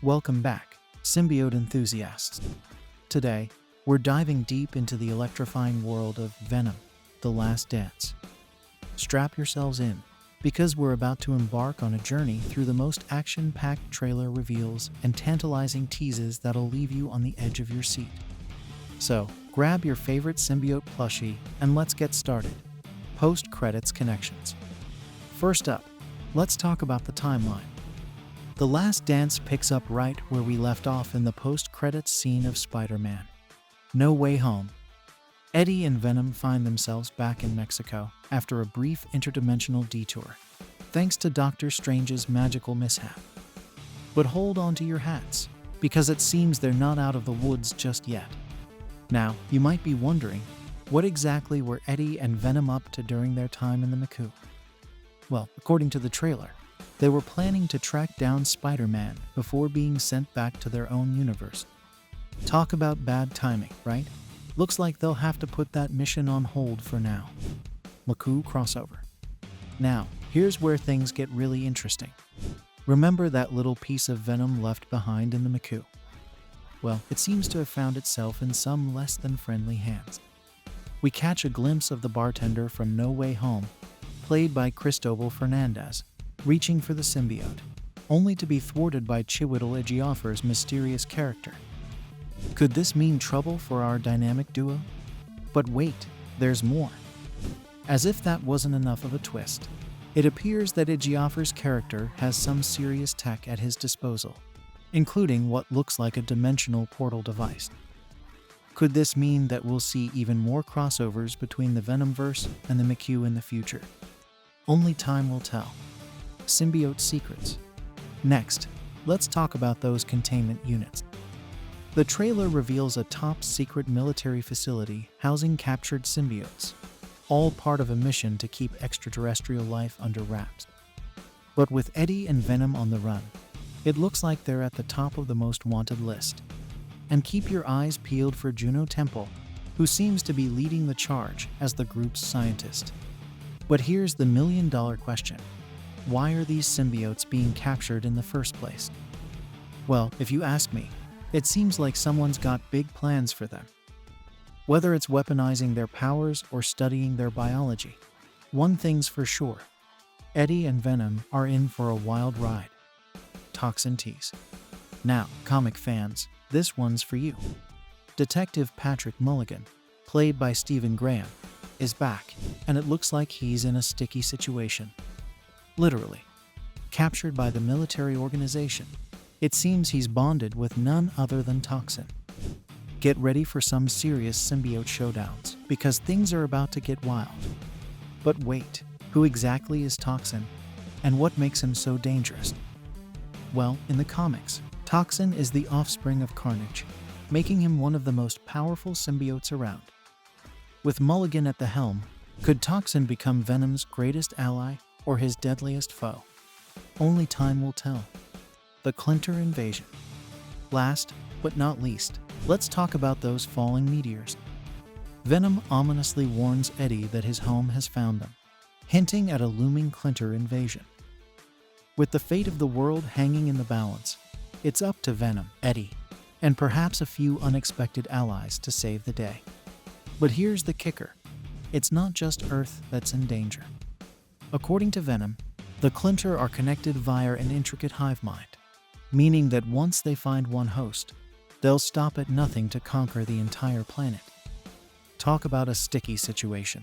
Welcome back, Symbiote enthusiasts. Today, we're diving deep into the electrifying world of Venom, The Last Dance. Strap yourselves in, because we're about to embark on a journey through the most action-packed trailer reveals and tantalizing teases that'll leave you on the edge of your seat. So, grab your favorite Symbiote plushie and let's get started. Post-credits connections. First up, let's talk about the timeline. The Last Dance picks up right where we left off in the post-credits scene of Spider-Man: No Way Home. Eddie and Venom find themselves back in Mexico after a brief interdimensional detour, thanks to Doctor Strange's magical mishap. But hold on to your hats, because it seems they're not out of the woods just yet. Now, you might be wondering, what exactly were Eddie and Venom up to during their time in the MCU? Well, according to the trailer, they were planning to track down Spider-Man before being sent back to their own universe. Talk about bad timing, right? Looks like they'll have to put that mission on hold for now. MCU crossover. Now, here's where things get really interesting. Remember that little piece of Venom left behind in the MCU? Well, it seems to have found itself in some less than friendly hands. We catch a glimpse of the bartender from No Way Home, played by Cristobal Fernandez, reaching for the symbiote, only to be thwarted by Chiwetel Ejiofor's mysterious character. Could this mean trouble for our dynamic duo? But wait, there's more. As if that wasn't enough of a twist, it appears that Ejiofor's character has some serious tech at his disposal, including what looks like a dimensional portal device. Could this mean that we'll see even more crossovers between the Venomverse and the MCU in the future? Only time will tell. Symbiote secrets. Next, let's talk about those containment units. The trailer reveals a top-secret military facility housing captured symbiotes, all part of a mission to keep extraterrestrial life under wraps. But with Eddie and Venom on the run, it looks like they're at the top of the most wanted list. And keep your eyes peeled for Juno Temple, who seems to be leading the charge as the group's scientist. But here's the million-dollar question. Why are these symbiotes being captured in the first place? Well, if you ask me, it seems like someone's got big plans for them. Whether it's weaponizing their powers or studying their biology, one thing's for sure. Eddie and Venom are in for a wild ride. Toxin tease. Now, comic fans, this one's for you. Detective Patrick Mulligan, played by Stephen Graham, is back, and it looks like he's in a sticky situation. Literally. Captured by the military organization, it seems he's bonded with none other than Toxin. Get ready for some serious symbiote showdowns, because things are about to get wild. But wait, who exactly is Toxin, and what makes him so dangerous? Well, in the comics, Toxin is the offspring of Carnage, making him one of the most powerful symbiotes around. With Mulligan at the helm, could Toxin become Venom's greatest ally or his deadliest foe? Only time will tell. The Clinter invasion. Last, but not least, let's talk about those falling meteors. Venom ominously warns Eddie that his home has found them, hinting at a looming Clinter invasion. With the fate of the world hanging in the balance, it's up to Venom, Eddie, and perhaps a few unexpected allies to save the day. But here's the kicker. It's not just Earth that's in danger. According to Venom, the Clinter are connected via an intricate hive mind, meaning that once they find one host, they'll stop at nothing to conquer the entire planet. Talk about a sticky situation.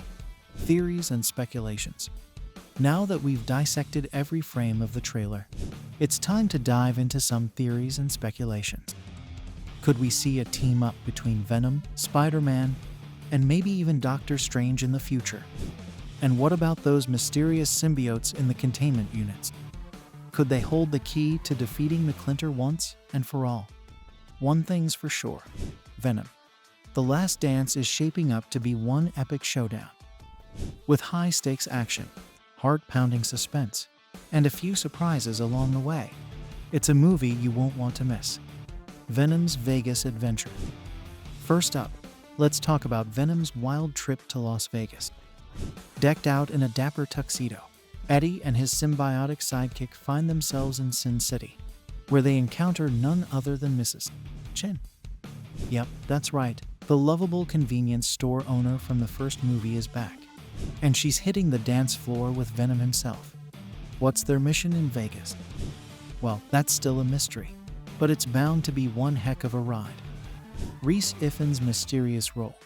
Theories and speculations. Now that we've dissected every frame of the trailer, it's time to dive into some theories and speculations. Could we see a team-up between Venom, Spider-Man, and maybe even Doctor Strange in the future? And what about those mysterious symbiotes in the containment units? Could they hold the key to defeating the Clinter once and for all? One thing's for sure. Venom. The Last Dance is shaping up to be one epic showdown. With high-stakes action, heart-pounding suspense, and a few surprises along the way, it's a movie you won't want to miss. Venom's Vegas Adventure. First up, let's talk about Venom's wild trip to Las Vegas. Decked out in a dapper tuxedo, Eddie and his symbiotic sidekick find themselves in Sin City, where they encounter none other than Mrs. Chen. Yep, that's right. The lovable convenience store owner from the first movie is back, and she's hitting the dance floor with Venom himself. What's their mission in Vegas? Well, that's still a mystery, but it's bound to be one heck of a ride. Rhys Ifans' mysterious role.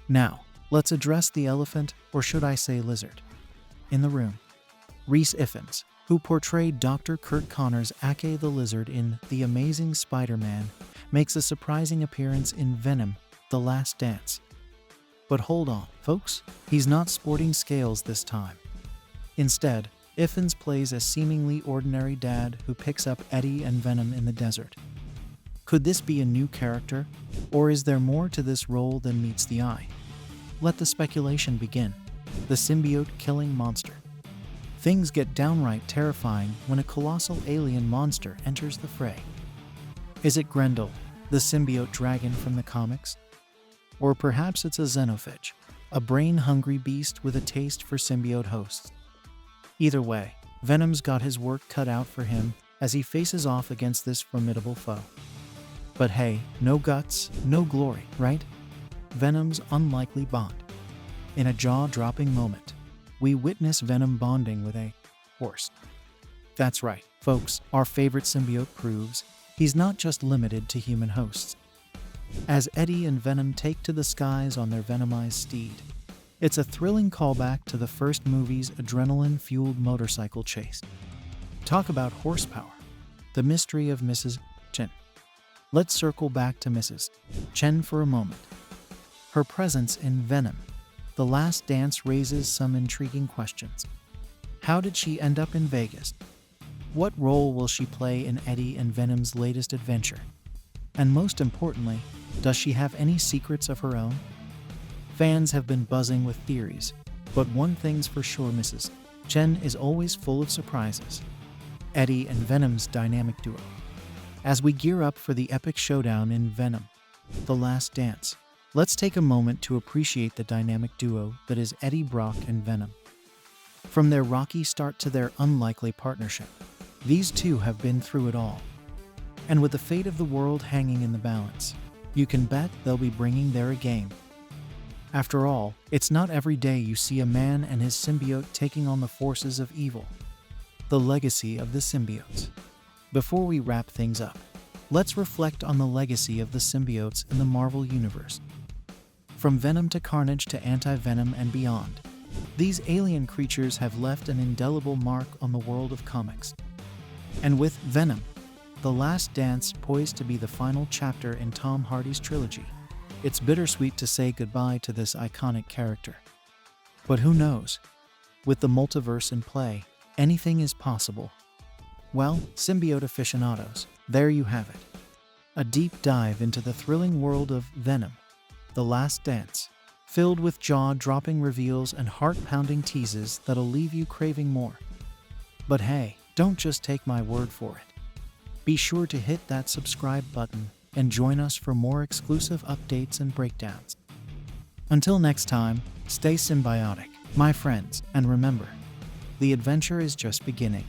Now, let's address the elephant, or should I say lizard, in the room. Rhys Ifans, who portrayed Dr. Kurt Connor's Ake the Lizard in The Amazing Spider-Man, makes a surprising appearance in Venom: The Last Dance. But hold on, folks, he's not sporting scales this time. Instead, Ifans plays a seemingly ordinary dad who picks up Eddie and Venom in the desert. Could this be a new character, or is there more to this role than meets the eye? Let the speculation begin. The symbiote killing monster. Things get downright terrifying when a colossal alien monster enters the fray. Is it Grendel, the symbiote dragon from the comics? Or perhaps it's a xenophage, a brain-hungry beast with a taste for symbiote hosts. Either way, Venom's got his work cut out for him as he faces off against this formidable foe. But hey, no guts, no glory, right? Venom's unlikely bond. In a jaw-dropping moment, we witness Venom bonding with a horse. That's right, folks, our favorite symbiote proves he's not just limited to human hosts. As Eddie and Venom take to the skies on their venomized steed, it's a thrilling callback to the first movie's adrenaline-fueled motorcycle chase. Talk about horsepower. The mystery of Mrs. Chen. Let's circle back to Mrs. Chen for a moment. Her presence in Venom: The Last Dance raises some intriguing questions. How did she end up in Vegas? What role will she play in Eddie and Venom's latest adventure? And most importantly, does she have any secrets of her own? Fans have been buzzing with theories, but one thing's for sure: Mrs. Chen is always full of surprises. Eddie and Venom's dynamic duo. As we gear up for the epic showdown in Venom: The Last Dance, let's take a moment to appreciate the dynamic duo that is Eddie Brock and Venom. From their rocky start to their unlikely partnership, these two have been through it all. And with the fate of the world hanging in the balance, you can bet they'll be bringing their A game. After all, it's not every day you see a man and his symbiote taking on the forces of evil. The legacy of the symbiotes. Before we wrap things up, let's reflect on the legacy of the symbiotes in the Marvel Universe. From Venom to Carnage to Anti-Venom and beyond, these alien creatures have left an indelible mark on the world of comics. And with Venom: The Last Dance poised to be the final chapter in Tom Hardy's trilogy, it's bittersweet to say goodbye to this iconic character. But who knows? With the multiverse in play, anything is possible. Well, symbiote aficionados, there you have it. A deep dive into the thrilling world of Venom: The Last Dance, filled with jaw-dropping reveals and heart-pounding teases that'll leave you craving more. But hey, don't just take my word for it. Be sure to hit that subscribe button and join us for more exclusive updates and breakdowns. Until next time, stay symbiotic, my friends, and remember, the adventure is just beginning.